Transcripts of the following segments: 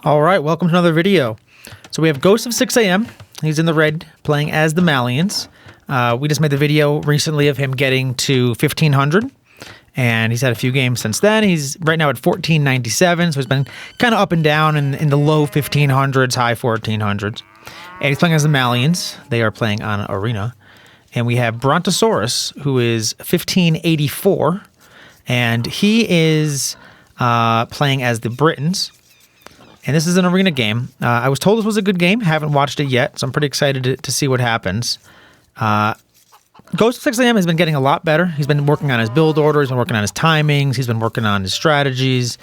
All right, welcome to another video. So we have Ghost of 6 a.m. He's in the red, playing as the Malians. We just made the video recently of him getting to 1500, and he's had a few games since then. He's right now at 1497, so he's been kind of up and down in the low 1500s, high 1400s. And he's playing as the Malians. They are playing on Arena. And we have Brontosaurus, who is 1584, and he is playing as the Britons. And this is an arena game. I was told this was a good game. Haven't watched it yet, so I'm pretty excited to see what happens. Ghost of 6 a.m. has been getting a lot better. He's been working on his build order. He's been working on his timings. He's been working on his strategies.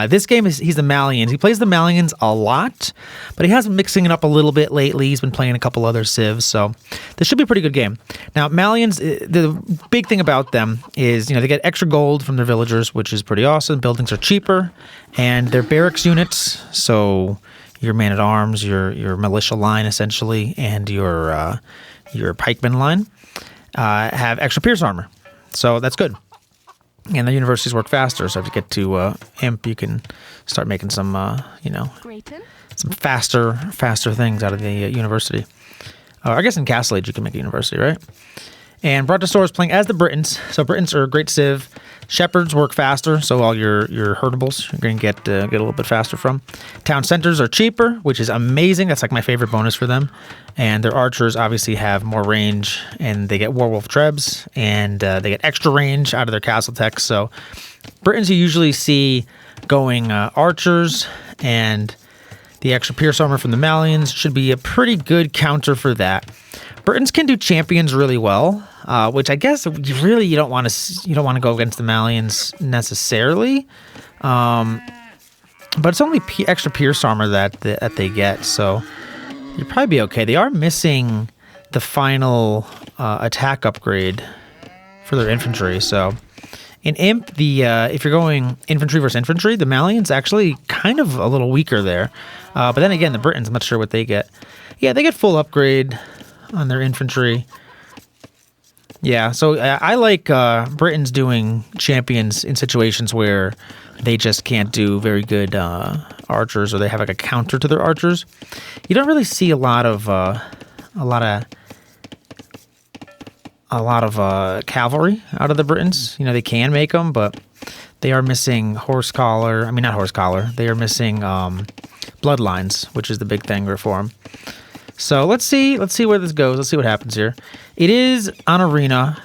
This game, he's the Malians. He plays the Malians a lot, but he has been mixing it up a little bit lately. He's been playing a couple other civs, so this should be a pretty good game. Now, Malians, the big thing about them is, they get extra gold from their villagers, which is pretty awesome. Buildings are cheaper, and they're barracks units, so your man-at-arms, your militia line, essentially, and your pikeman line have extra pierce armor, so that's good. And the universities work faster, so if you get to Imp, you can start making some, some faster things out of the university. I guess in Castle Age you can make a university, right? And Brontosaurus playing as the Britons. So Britons are a great civ. Shepherds work faster, so all your herdables you're going to get a little bit faster from. Town centers are cheaper, which is amazing. That's like my favorite bonus for them. And their archers obviously have more range, and they get Werewolf Trebs, and they get extra range out of their castle techs. So Britons you usually see going archers, and the extra pierce armor from the Malians should be a pretty good counter for that. Britons can do champions really well, which I guess you don't want to go against the Malians necessarily, but it's only extra pierce armor that they get, so you'd probably be okay. They are missing the final attack upgrade for their infantry, so in Imp, if you're going infantry versus infantry, the Malians actually kind of a little weaker there, but then again, the Britons, I'm not sure what they get. Yeah, they get full upgrade on their infantry. Yeah, so I like Britons doing champions in situations where they just can't do very good archers, or they have like a counter to their archers. You don't really see a lot of cavalry out of the Britons. They can make them, but they are missing horse collar. I mean, not horse collar. They are missing bloodlines, which is the big thing for them. So let's see where this goes. Let's see what happens here. It is on Arena.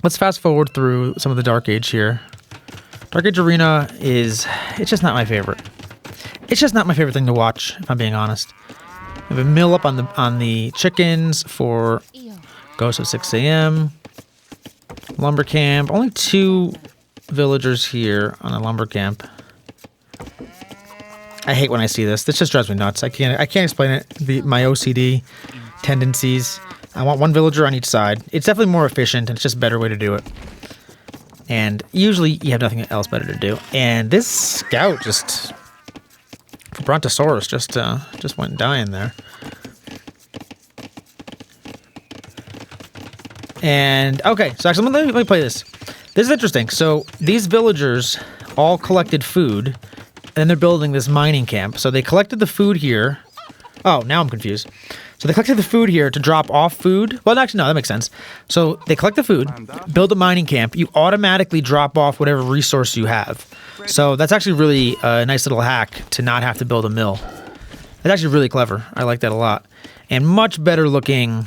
Let's fast forward through some of the Dark Age here. Dark Age Arena it's just not my favorite. It's just not my favorite thing to watch, if I'm being honest. We have a mill up on the chickens for Ghost of 6 a.m. Lumber camp. Only 2 villagers here on a lumber camp. I hate when I see this. This just drives me nuts. I can't explain it. My OCD tendencies. I want 1 villager on each side. It's definitely more efficient, and it's just a better way to do it. And usually you have nothing else better to do. And this scout for Brontosaurus just went dying there. And okay, so actually let me play this. This is interesting. So these villagers all collected food. And they're building this mining camp. So they collected the food here. Oh, now I'm confused. So they collected the food here to drop off food. Well, actually, no, that makes sense. So they collect the food, build a mining camp. You automatically drop off whatever resource you have. So that's actually really a nice little hack to not have to build a mill. It's actually really clever. I like that a lot. And much better looking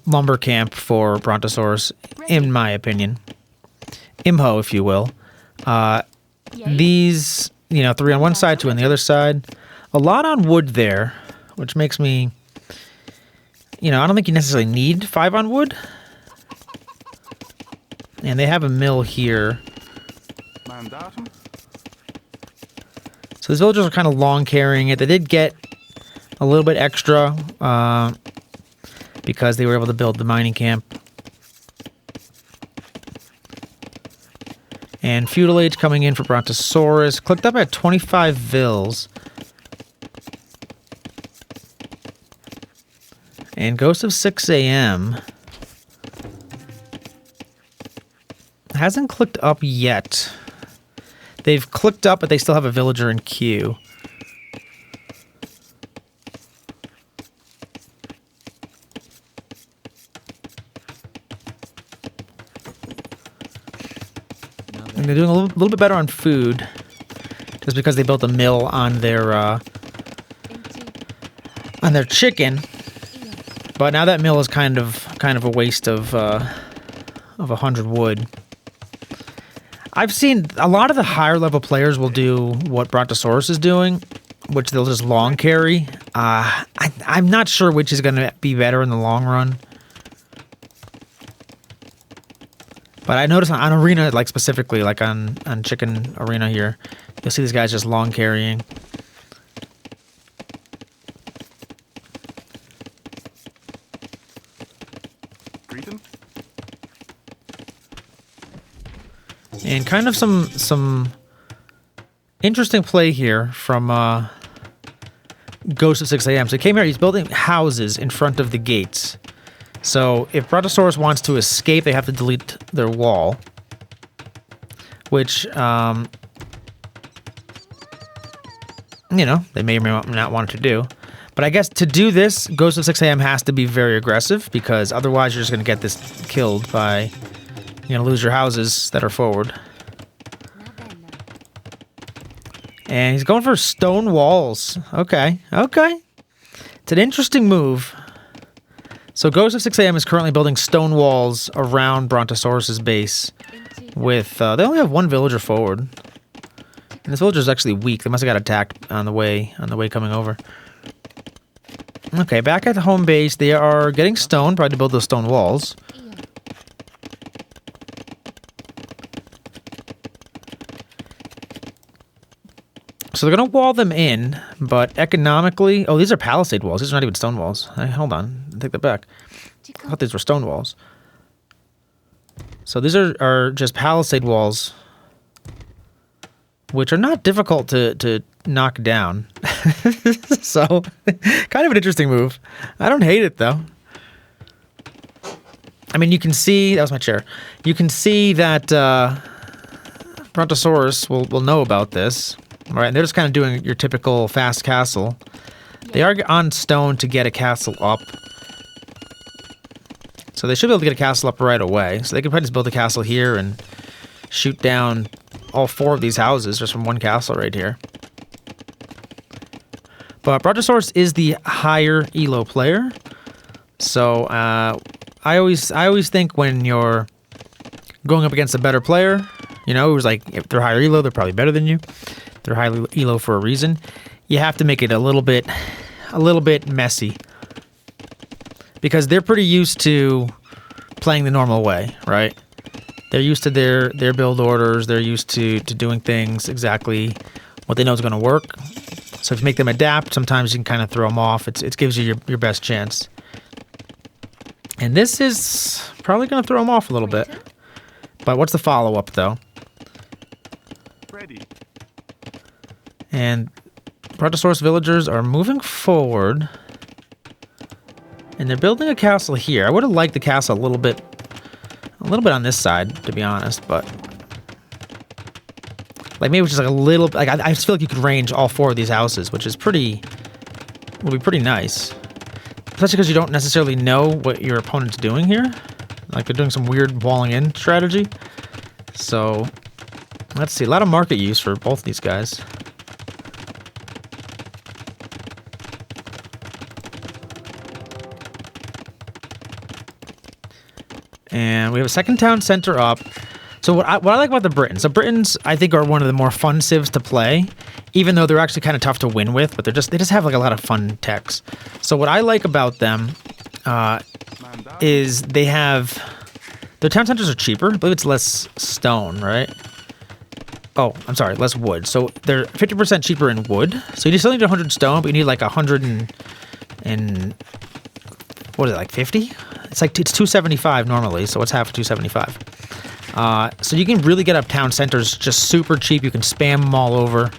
lumber camp for Brontosaurus, in my opinion. Imho, if you will. These... 3 on one side, 2 on the other side. A lot on wood there, which makes me... I don't think you necessarily need 5 on wood. And they have a mill here. So these villagers are kind of long carrying it. They did get a little bit extra because they were able to build the mining camp. And Feudal Age coming in for Brontosaurus. Clicked up at 25 vils. And Ghost of 6 a.m. hasn't clicked up yet. They've clicked up, but they still have a villager in queue. And they're doing a little bit better on food, just because they built a mill on their chicken. But now that mill is kind of a waste of 100 wood. I've seen a lot of the higher level players will do what Brontosaurus is doing, which they'll just long carry. I'm not sure which is going to be better in the long run. But I noticed on Arena, like specifically, like on Chicken Arena here, you'll see these guys just long carrying. And kind of some interesting play here from Ghost of 6 AM. So he came here, he's building houses in front of the gates. So if Brontosaurus wants to escape, they have to delete their wall. Which, you know, they may or may not want to do. But I guess to do this, Ghost of 6 AM has to be very aggressive, because otherwise you're just going to get this killed by, you're going to lose your houses that are forward. And he's going for stone walls. Okay, okay. It's an interesting move. So Ghost of 6 AM is currently building stone walls around Brontosaurus's base with, they only have one villager forward. And this villager is actually weak. They must have got attacked on the way coming over. Okay, back at the home base, they are getting stone, probably to build those stone walls. So they're going to wall them in, but economically... Oh, these are palisade walls. These are not even stone walls. Hey, hold on. Take that back. I thought these were stone walls. So these are just palisade walls, which are not difficult to knock down. So, kind of an interesting move. I don't hate it, though. I mean, you can see... That was my chair. You can see that Brontosaurus will know about this. All right, and they're just kind of doing your typical fast castle. They are on stone to get a castle up. So they should be able to get a castle up right away. So they could probably just build a castle here and shoot down all 4 of these houses just from one castle right here. But Brontosaurus is the higher elo player. So I always think when you're going up against a better player, you know, who's like, if they're higher elo, they're probably better than you. They're highly elo for a reason. You have to make it a little bit messy, because they're pretty used to playing the normal way, right? They're used to their build orders. They're used to doing things exactly what they know is going to work. So if you make them adapt, sometimes you can kind of throw them off. It gives you your best chance. And this is probably going to throw them off a little bit. But what's the follow-up, though? Ready. And Brontosaurus villagers are moving forward. And they're building a castle here. I would have liked the castle a little bit on this side, to be honest, but... Like, maybe just like a little... Like, I just feel like you could range all 4 of these houses, which is would be pretty nice. Especially because you don't necessarily know what your opponent's doing here. Like, they're doing some weird walling in strategy. So, let's see. A lot of market use for both these guys. And we have a second town center up. So what I like about the Britons, I think are one of the more fun civs to play, even though they're actually kind of tough to win with, but they just have like a lot of fun techs. So what I like about them is they have, their town centers are cheaper. I believe it's less stone, right? Oh, I'm sorry, less wood. So they're 50% cheaper in wood. So you still need 100 stone, but you need like 100 and what is it, like 50? It's 275 normally, so it's half of 275. So you can really get up town centers just super cheap. You can spam them all over.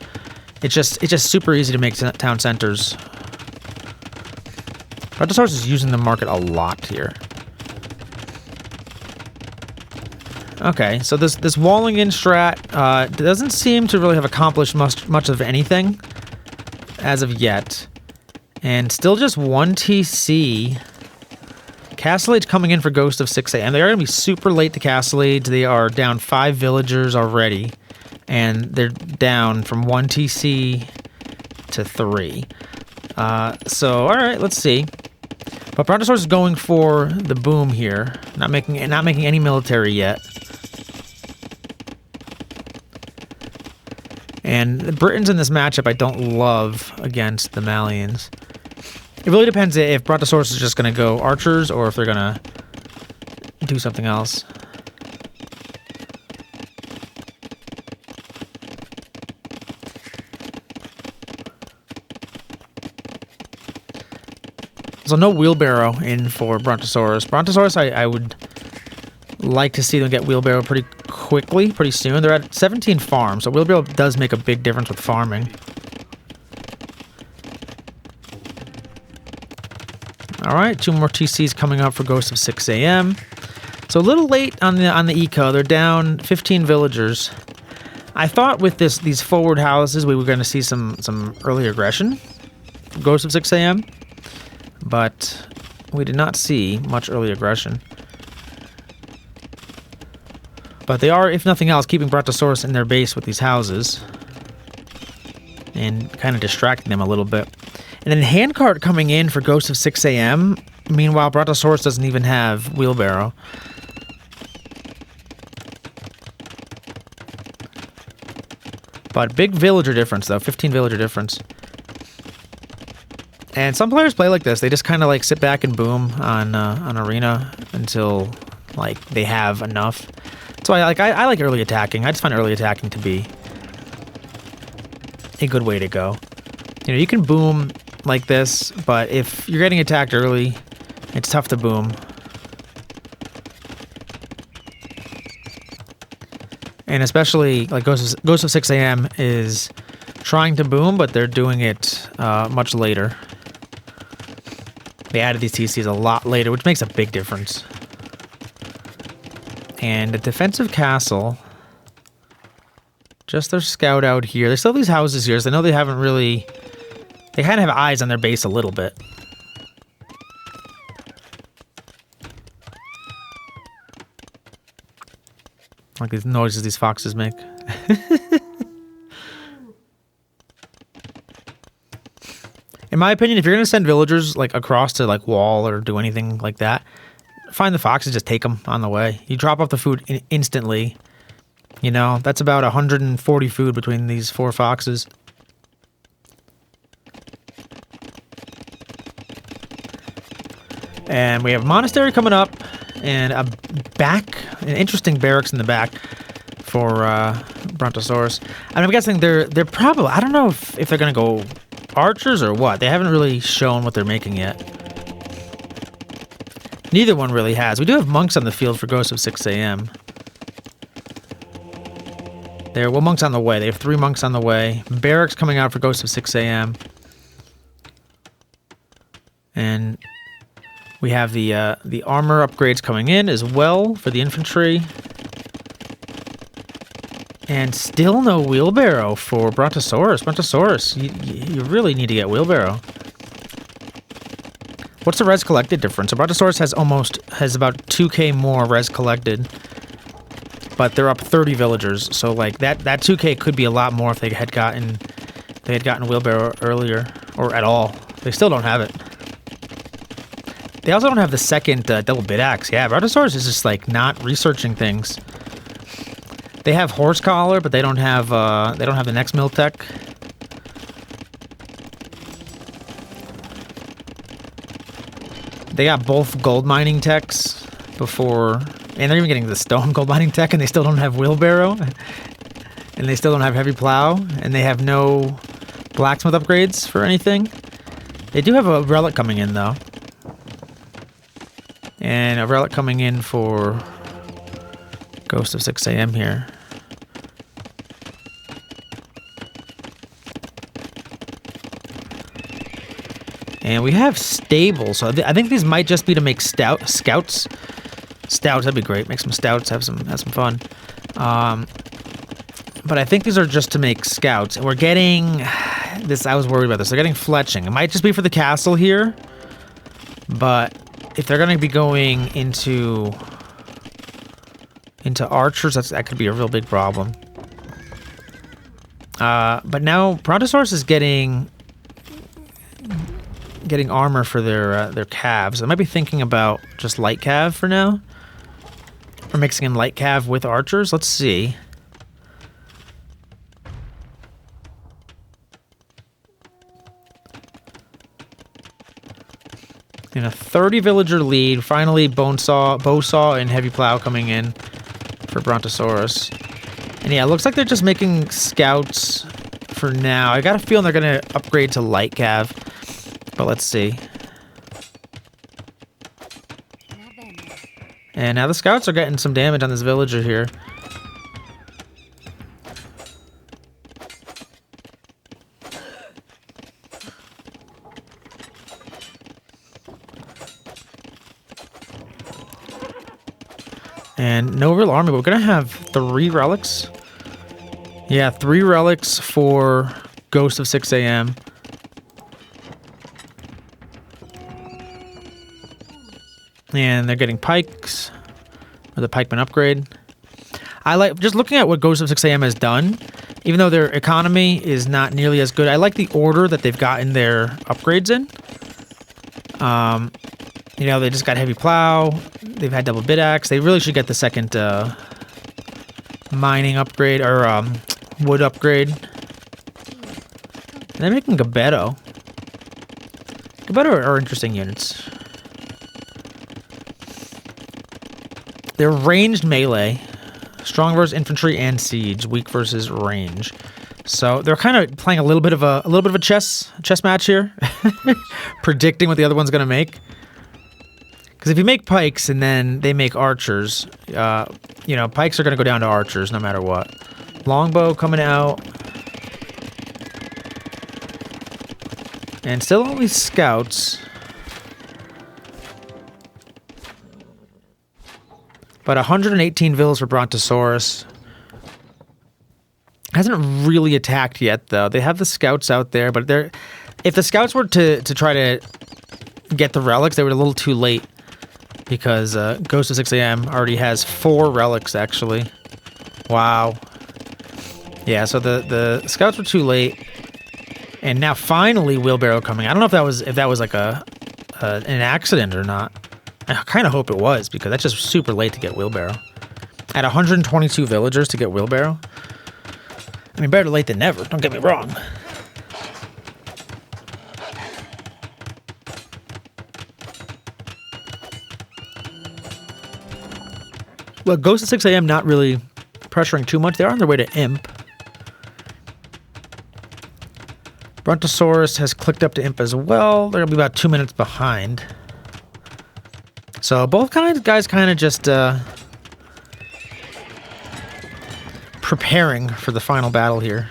It's just super easy to make town centers. Brontosaurus is using the market a lot here. Okay, so this walling in strat doesn't seem to really have accomplished much of anything as of yet. And still just 1 TC. Castle Age coming in for Ghost of 6 AM. They are going to be super late to Castle Age. They are down 5 villagers already. And they're down from 1 TC to 3. So, alright, let's see. But Brontosaurus is going for the boom here. Not making any military yet. And the Britons in this matchup I don't love against the Malians. It really depends if Brontosaurus is just going to go archers or if they're going to do something else. So no wheelbarrow in for Brontosaurus. Brontosaurus, I would like to see them get wheelbarrow pretty quickly, pretty soon. They're at 17 farms, so wheelbarrow does make a big difference with farming. Alright, 2 more TCs coming up for Ghost of 6 AM. So a little late on the eco. They're down 15 villagers. I thought with these forward houses we were going to see some early aggression from Ghost of 6 AM. But we did not see much early aggression. But they are, if nothing else, keeping Brontosaurus in their base with these houses. And kind of distracting them a little bit. And then handcart coming in for Ghost of 6 AM. Meanwhile, Brontosaurus doesn't even have wheelbarrow. But big villager difference, though. 15 villager difference. And some players play like this. They just kind of like sit back and boom on arena until like they have enough. So I like early attacking. I just find early attacking to be a good way to go. You know, you can boom like this, but if you're getting attacked early, it's tough to boom. And especially like Ghost of 6 AM is trying to boom, but they're doing it much later. They added these TCs a lot later, which makes a big difference. And a defensive castle. Just their scout out here. There's still these houses here, so I know they haven't really... They kind of have eyes on their base a little bit. Like these noises these foxes make. In my opinion, if you're going to send villagers like across to like wall or do anything like that, find the foxes, just take them on the way. You drop off the food instantly. You know, that's about 140 food between these 4 foxes. And we have monastery coming up, and an interesting barracks in the back for Brontosaurus. And I'm guessing they're probably, I don't know if they're going to go archers or what. They haven't really shown what they're making yet. Neither one really has. We do have monks on the field for Ghost of 6 AM. Well, monks on the way. They have 3 monks on the way. Barracks coming out for Ghost of 6 AM. And we have the armor upgrades coming in as well for the infantry. And still no wheelbarrow for Brontosaurus. Brontosaurus, you really need to get wheelbarrow. What's the res collected difference? So Brontosaurus has about 2k more res collected. But they're up 30 villagers, so like that 2k could be a lot more if they had gotten wheelbarrow earlier or at all. They still don't have it. They also don't have the second double bit axe. Yeah, Brontosaurus is just like not researching things. They have horse collar, but they don't have the next mill tech. They got both gold mining techs before, and they're even getting the stone gold mining tech, and they still don't have wheelbarrow, and they still don't have heavy plow, and they have no blacksmith upgrades for anything. They do have a relic coming in though, and a relic coming in for Ghost of 6 AM here. And we have stables, so I think these might just be to make scouts. Stouts, that'd be great. Make some stouts, have some fun. But I think these are just to make scouts. And we're getting this. I was worried about this. They're getting fletching. It might just be for the castle here. But if they're going to be going into archers, that could be a real big problem. But now Brontosaurus is getting armor for their calves. I might be thinking about just light cav for now. Or mixing in light cav with archers. Let's see. In a 30 villager lead, finally bowsaw and heavy plow coming in for Brontosaurus. And yeah, it looks like they're just making scouts for now. I got a feeling they're going to upgrade to light cav, but let's see. And now the scouts are getting some damage on this villager here. And no real army, but we're going to have 3 relics. Yeah, 3 relics for Ghost of 6 AM. And they're getting pikes, or the pikeman upgrade. I like, just looking at what Ghost of 6 AM has done, even though their economy is not nearly as good, I like the order that they've gotten their upgrades in. You know, they just got heavy plow. They've had double bit axe. They really should get the second mining upgrade, or wood upgrade. And they're making Gbeto. Gbeto are interesting units. They're ranged melee, strong versus infantry and siege, weak versus range. So they're kind of playing a little bit of a chess match here, predicting what the other one's gonna make. Because if you make pikes and then they make archers, you know, pikes are going to go down to archers no matter what. Longbow coming out. And still only scouts. But 118 villas for Brontosaurus. Hasn't really attacked yet, though. They have the scouts out there, but they're... If the scouts were to try to get the relics, they were a little too late. Because Ghost of 6 AM already has 4 relics, actually. Wow. Yeah, so the scouts were too late. And now finally wheelbarrow coming. I don't know if that was like an accident or not. I kind of hope it was, because that's just super late to get wheelbarrow. At 122 villagers to get wheelbarrow. I mean, better late than never, don't get me wrong. Well, Ghost of 6 AM not really pressuring too much. They're on their way to Imp. Brontosaurus has clicked up to Imp as well. They're going to be about 2 minutes behind. So both guys kind of just preparing for the final battle here.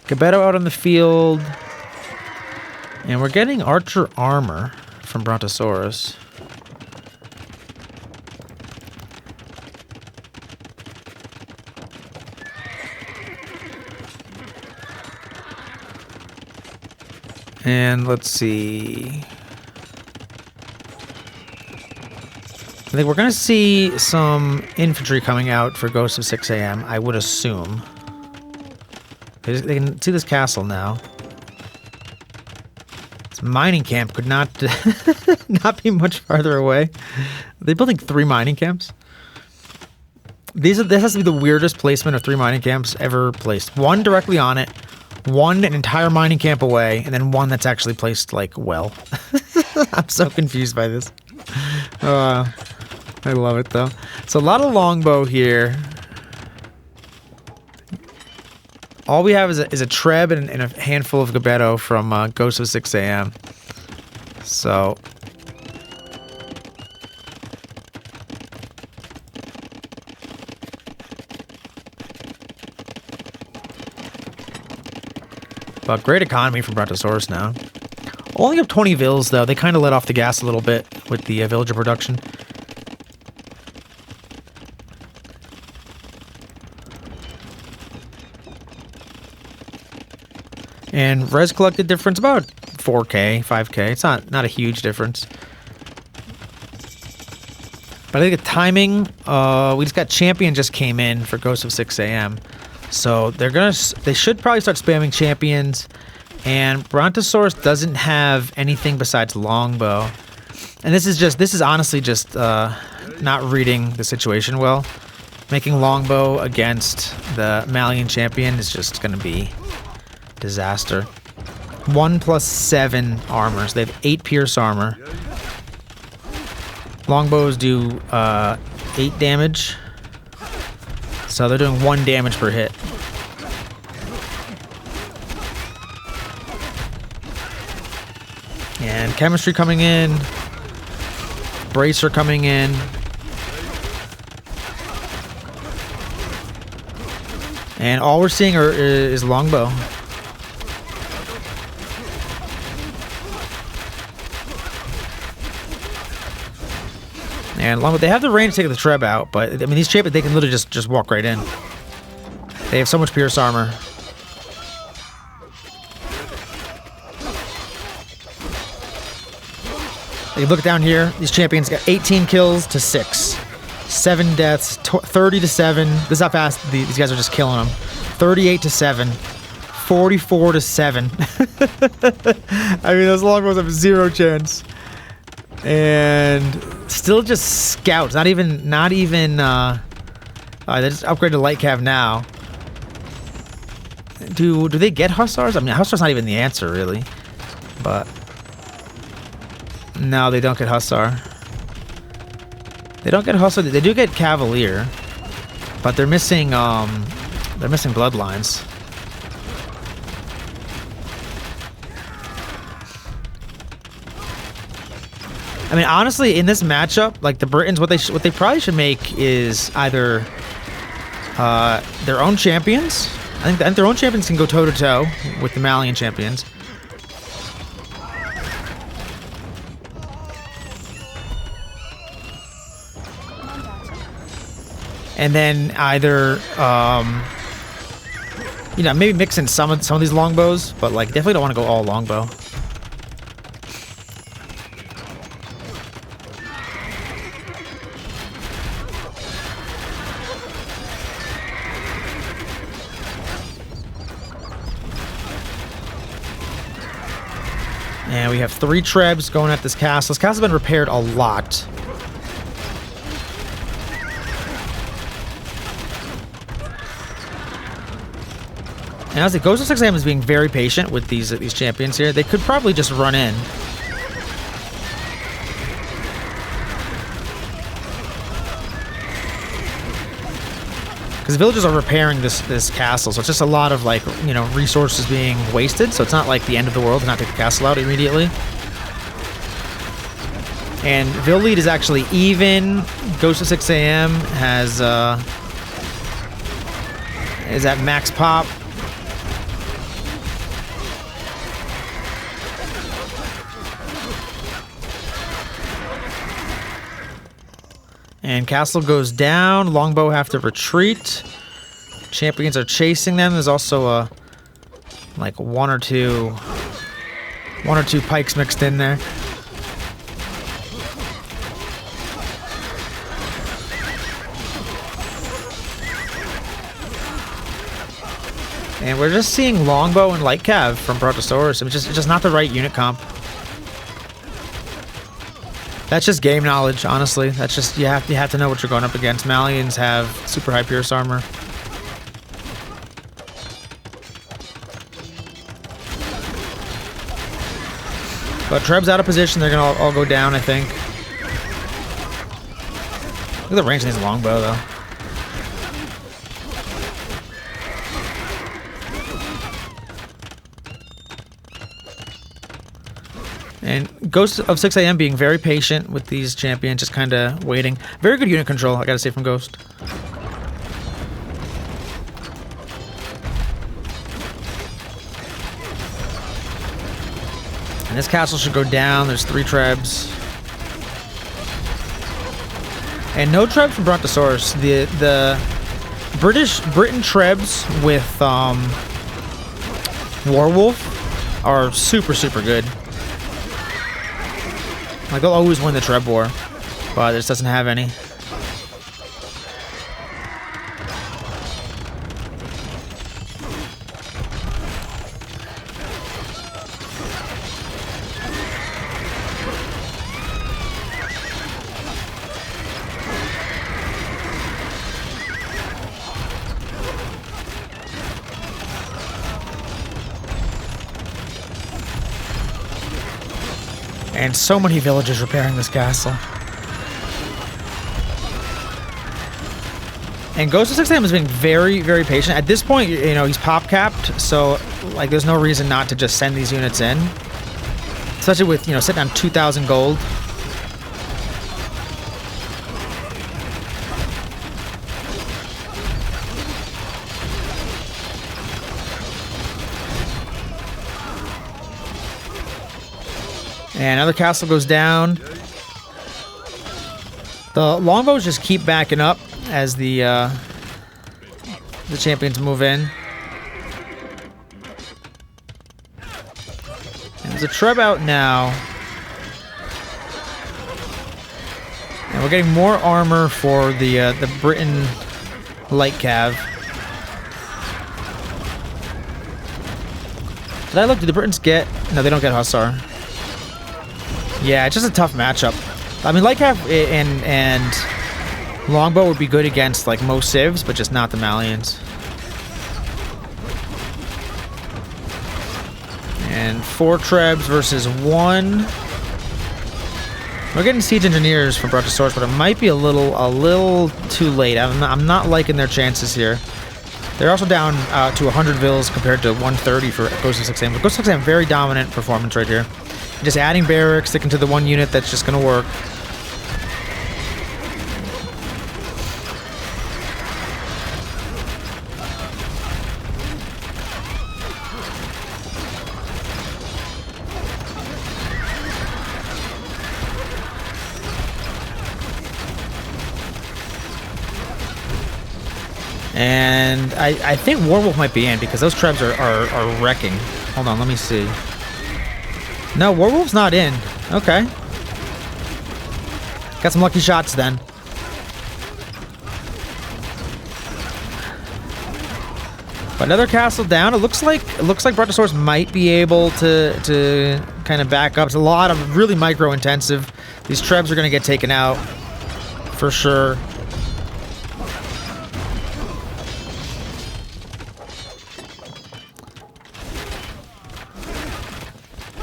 Gbeto out on the field. And we're getting archer armor from Brontosaurus. And let's see. I think we're going to see some infantry coming out for Ghost of 6 AM, I would assume. They can see this castle now. This mining camp could not not be much farther away. Are they building 3 mining camps? This has to be the weirdest placement of 3 mining camps ever placed. One directly on it. One an entire mining camp away, and then one that's actually placed, like, well. I'm so confused by this. I love it, though. So a lot of longbow here. All we have is a treb and a handful of Gbeto from Ghost of 6 AM. So... But great economy from Brontosaurus now. Only up 20 vills, though. They kind of let off the gas a little bit with the villager production. And res collected difference about 4K, 5K. It's not a huge difference. But I think the timing, we just got champion just came in for Ghost of 6 AM. So they should probably start spamming champions. And Brontosaurus doesn't have anything besides Longbow. And this is honestly just not reading the situation well. Making Longbow against the Malian champion is just going to be disaster. 1 + 7 armors. They have 8 pierce armor. Longbows do 8 damage. So they're doing 1 damage per hit. And chemistry coming in. Bracer coming in. And all we're seeing is Longbow. And Longbow, they have the range to take the Treb out, but I mean these champions, they can literally just walk right in. They have so much pierce armor. You look down here, these champions got 18 kills to 6. 7 deaths, 30 to 7. This is how fast these guys are just killing them. 38 to 7. 44 to 7. I mean, those Longbows have 0 chance. And still just scouts. Not even, they just upgraded light cav now. Do they get hussars? I mean, hussar's not even the answer, really. But no, they don't get hussar. They don't get hussar. They do get cavalier, but they're missing bloodlines. I mean, honestly, in this matchup, like the Britons, what they probably should make is either their own champions. I think their own champions can go toe to toe with the Malian champions. And then either, you know, maybe mix in some of these longbows, but like definitely don't want to go all longbow. And we have 3 trebs going at this castle. This castle's been repaired a lot. And as it goes to 6 AM is being very patient with these champions here. They could probably just run in. Because villagers are repairing this castle, so it's just a lot of, like, you know, resources being wasted. So it's not like the end of the world to not take the castle out immediately. And Vill lead is actually even. Ghost of 6 AM is at max pop. And castle goes down. Longbow have to retreat. Champions are chasing them. There's also like one or two pikes mixed in there. And we're just seeing Longbow and light cav from Brontosaurus. It's just not the right unit comp. That's just game knowledge, honestly. That's just you have to know what you're going up against. Malians have super high pierce armor. But Treb's out of position. They're gonna all go down, I think. Look at the range of these Longbow, though. And Ghost of 6 AM being very patient with these champions, just kind of waiting. Very good unit control, I gotta say, from Ghost. And this castle should go down. There's 3 trebs. And no Trebs from Brontosaurus. The Briton Trebs with Warwolf are super, super good. Like, they'll always win the Treb War, but it just doesn't have any. And so many villagers repairing this castle. And Ghost of 6am has been very, very patient. At this point, you know, he's pop capped, so like there's no reason not to just send these units in. Especially with, you know, sitting on 2,000 gold. And another castle goes down. The longbows just keep backing up as the champions move in. And there's a Treb out now. And we're getting more armor for the Briton light cav. Did I look? Did the Britons get? No, they don't get Hussar. Yeah, it's just a tough matchup. I mean, Lightcap and Longbow would be good against like most civs, but just not the Malians. And 4 Trebs versus 1. We're getting Siege Engineers from Brontosaurus, but it might be a little too late. I'm not liking their chances here. They're also down to 100 vills compared to 130 for Ghost of 6am. But Ghost of 6am, very dominant performance right here. Just adding barracks, sticking to the one unit that's just going to work. And I think Warwolf might be in because those Trebs are wrecking. Hold on, let me see. No, Warwolf's not in. Okay. Got some lucky shots then. But another castle down. It looks like Brontosaurus might be able to kind of back up. It's a lot of really micro intensive. These Trebs are going to get taken out for sure.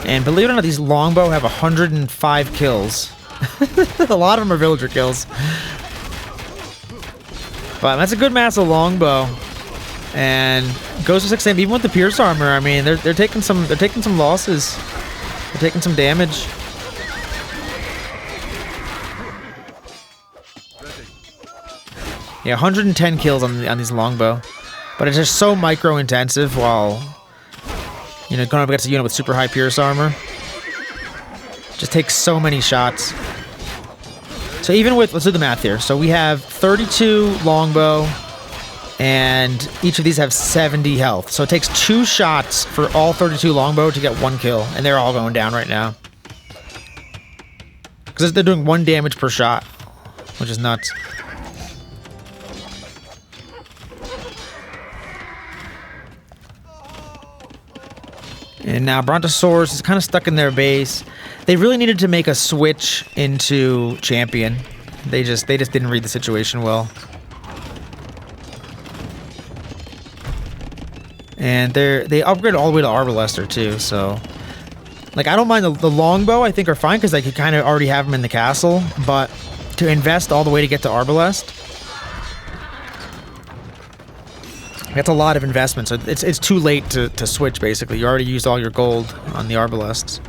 And believe it or not, these Longbow have 105 kills. A lot of them are villager kills. But that's a good mass of Longbow. And Ghost of 6am, even with the Pierce armor, I mean, they're taking some losses. They're taking some damage. Yeah, 110 kills on these Longbow. But it's just so micro intensive while, you know, going up against a unit with super high Pierce armor. Just takes so many shots. So even with, let's do the math here. So we have 32 Longbow, and each of these have 70 health. So it takes 2 shots for all 32 Longbow to get 1 kill, and they're all going down right now. Because they're doing 1 damage per shot, which is nuts. And now Brontosaurus is kind of stuck in their base. They really needed to make a switch into champion. They just didn't read the situation well. And they upgraded all the way to Arbalester too, so like I don't mind the Longbow, I think are fine because I could kind of already have them in the castle, but to invest all the way to get to Arbalest, that's a lot of investment, so it's too late to switch, basically. You already used all your gold on the Arbalests.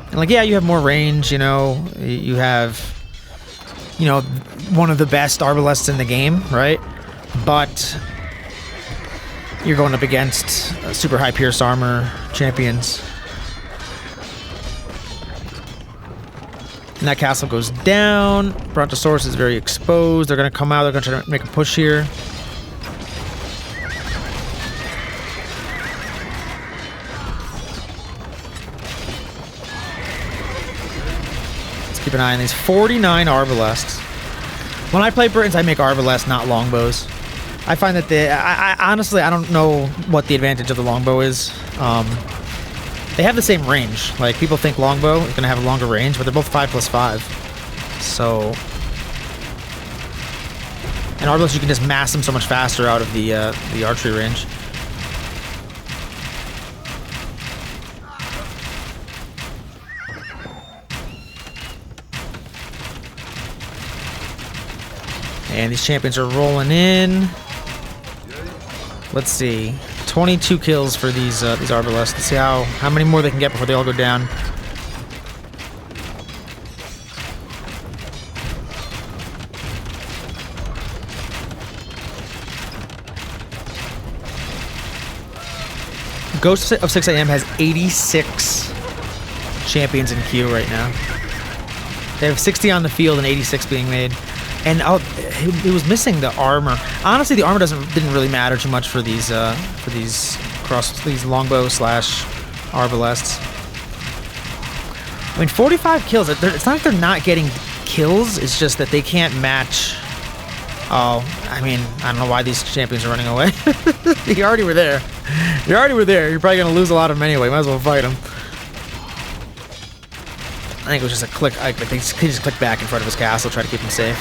And, like, yeah, you have more range, you know. You have, you know, one of the best Arbalests in the game, right? But you're going up against super high Pierce armor champions. And that castle goes down. Brontosaurus is very exposed. They're going to come out. They're going to try to make a push here. Let's keep an eye on these. 49 arbalests. When I play Britons, I make arbalests, not longbows. I find that I honestly, I don't know what the advantage of the longbow is. They have the same range. Like, people think longbow is going to have a longer range, but they're both 5+5. So, and arbalest, you can just mass them so much faster out of the archery range. And these champions are rolling in. Let's see. 22 kills for these arbalests. Let's see how many more they can get before they all go down. Ghost of 6 AM has 86 champions in queue right now. They have 60 on the field and 86 being made. And he was missing the armor. Honestly, the armor didn't really matter too much for these longbow slash arbalests. I mean, 45 kills. It's not like they're not getting kills. It's just that they can't match. Oh, I mean, I don't know why these champions are running away. You already were there. You already were there. You're probably gonna lose a lot of them anyway. Might as well fight them. I think it was just a click. He just clicked back in front of his castle, try to keep him safe.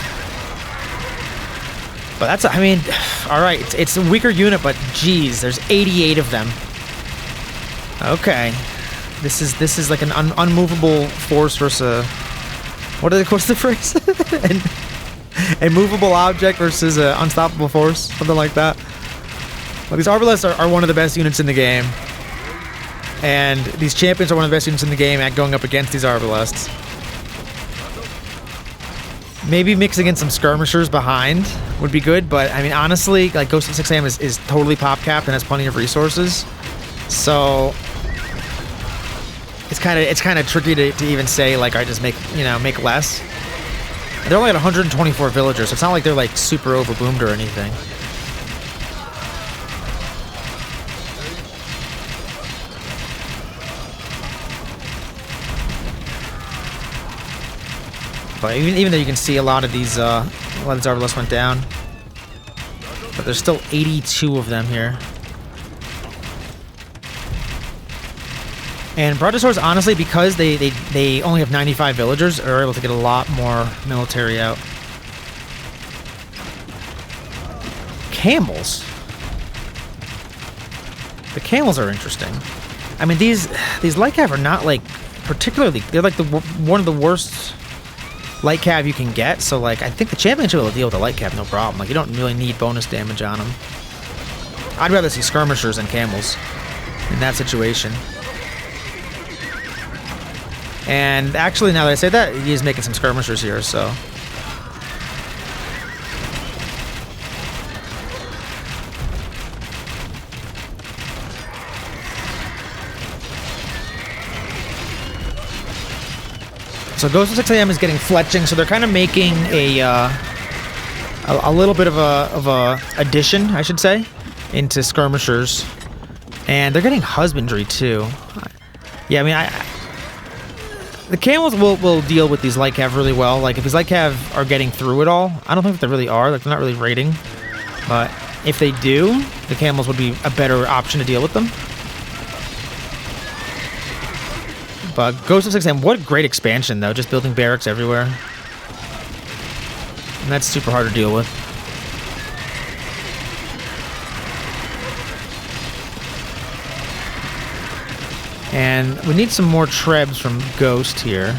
But that's, I mean, all right, it's a weaker unit, but geez, there's 88 of them. Okay, this is like an unmovable force versus a, what's the phrase? A movable object versus an unstoppable force, something like that. Well, these arbalests are one of the best units in the game, and these champions are one of the best units in the game at going up against these arbalests. Maybe mixing in some skirmishers behind would be good, but I mean, honestly, like, Ghost of 6 AM is totally pop capped and has plenty of resources, so it's kind of tricky to even say, like, I just make less. They're only at 124 villagers, so it's not like they're like super overboomed or anything. But even though you can see a lot of these arbalests went down, but there's still 82 of them here. And Brontosaurus, honestly, because they only have 95 villagers, are able to get a lot more military out. Camels. The camels are interesting. I mean, these light cav are not like particularly. They're like one of the worst light cav you can get, so like I think the champion should be able to deal with a light cav no problem. Like, you don't really need bonus damage on them. I'd rather see skirmishers than camels in that situation. And actually, now that I say that, he is making some skirmishers here, so. So Ghost of 6 AM is getting fletching, so they're kind of making a little bit of a addition, I should say, into skirmishers, and they're getting husbandry too. Yeah, I mean, the camels will deal with these light cav really well. Like, if these light cav are getting through it all, I don't think they really are. Like, they're not really raiding, but if they do, the camels would be a better option to deal with them. But Ghost of 6 AM, what a great expansion, though. Just building barracks everywhere. And that's super hard to deal with. And we need some more trebs from Ghost here.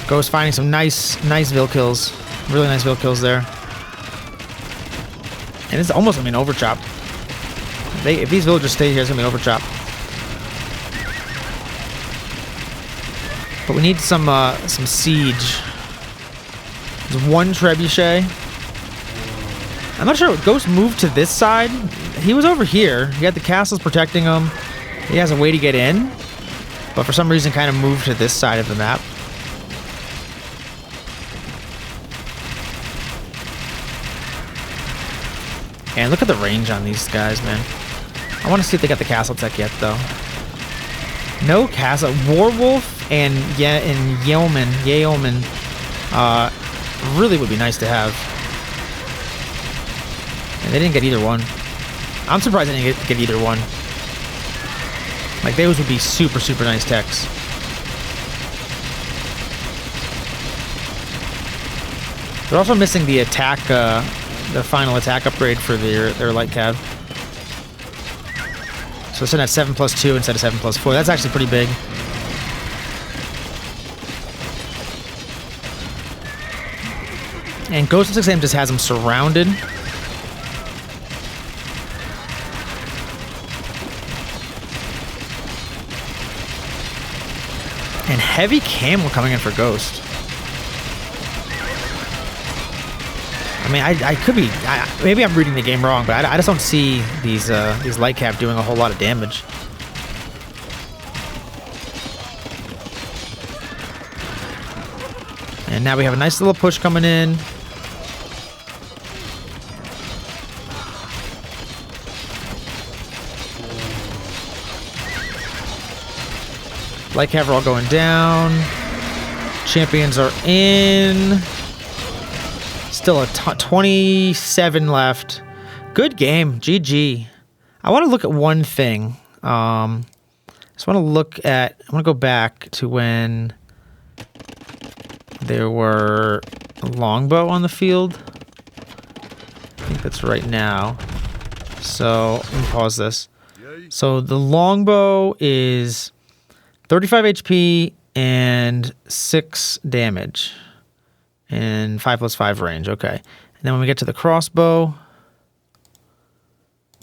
Ghost finding some nice vill kills. Really nice vill kills there. And it's almost gonna be an overchop. If these villagers stay here, it's gonna be an overchop. But we need some siege. There's one trebuchet. I'm not sure. Ghost moved to this side. He was over here. He had the castles protecting him. He has a way to get in, but for some reason kind of moved to this side of the map. And look at the range on these guys, man. I want to see if they got the castle tech yet, though. No castle. Warwolf and Yeoman really would be nice to have. And they didn't get either one. I'm surprised they didn't get either one. Like, those would be super, super nice techs. They're also missing the attack, the final attack upgrade for their light cav. So it's in at 7+2 instead of 7+4. That's actually pretty big. And Ghost of 6am just has them surrounded. And heavy camel coming in for Ghost. I mean, I could be... maybe I'm reading the game wrong, but I just don't see these light cap doing a whole lot of damage. And now we have a nice little push coming in. Light cav are all going down. Champions are in. Still a 27 left. Good game. GG. I want to look at one thing. I just want to look at... I want to go back to when there were a Longbow on the field. I think that's right now. So, let me pause this. So, the Longbow is 35 HP and 6 damage. And 5+5 range, okay. And then when we get to the crossbow,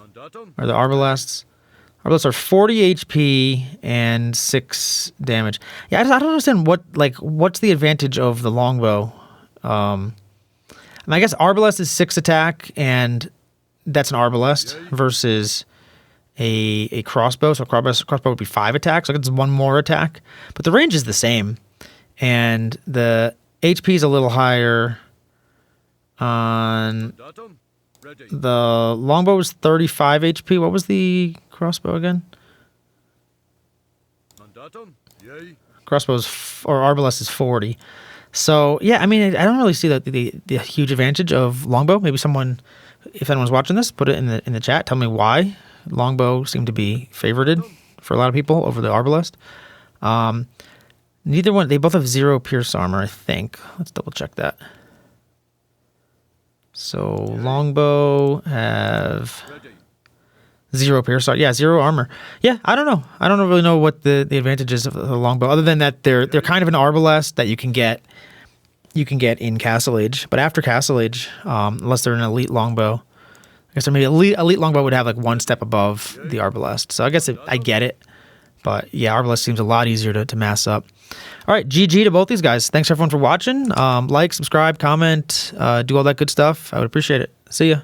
or the arbalests are 40 HP and 6 damage. Yeah, I don't understand what's the advantage of the longbow. I mean, I guess arbalest is 6 attack, and that's an arbalest versus a crossbow. So crossbow would be 5 attacks. So it's 1 more attack, but the range is the same, and the HP is a little higher on the longbow was 35 HP. What was the crossbow again? Crossbow's or arbalest is 40. So yeah, I mean, I don't really see the huge advantage of longbow. Maybe someone, if anyone's watching this, put it in the chat. Tell me why longbow seem to be favorited for a lot of people over the arbalest. Neither one, they both have 0 pierce armor, I think. Let's double check that. So, longbow have 0 pierce armor. Yeah, 0 armor. Yeah, I don't know. I don't really know what the advantage is of the longbow, other than that they're kind of an arbalest that you can get in Castle Age. But after Castle Age, unless they're an elite longbow, I guess maybe elite longbow would have like 1 step above the arbalest. So I guess I get it. But yeah, arbalest seems a lot easier to mass up. All right, GG to both these guys. Thanks everyone for watching. Like, subscribe, comment, do all that good stuff. I would appreciate it. See ya.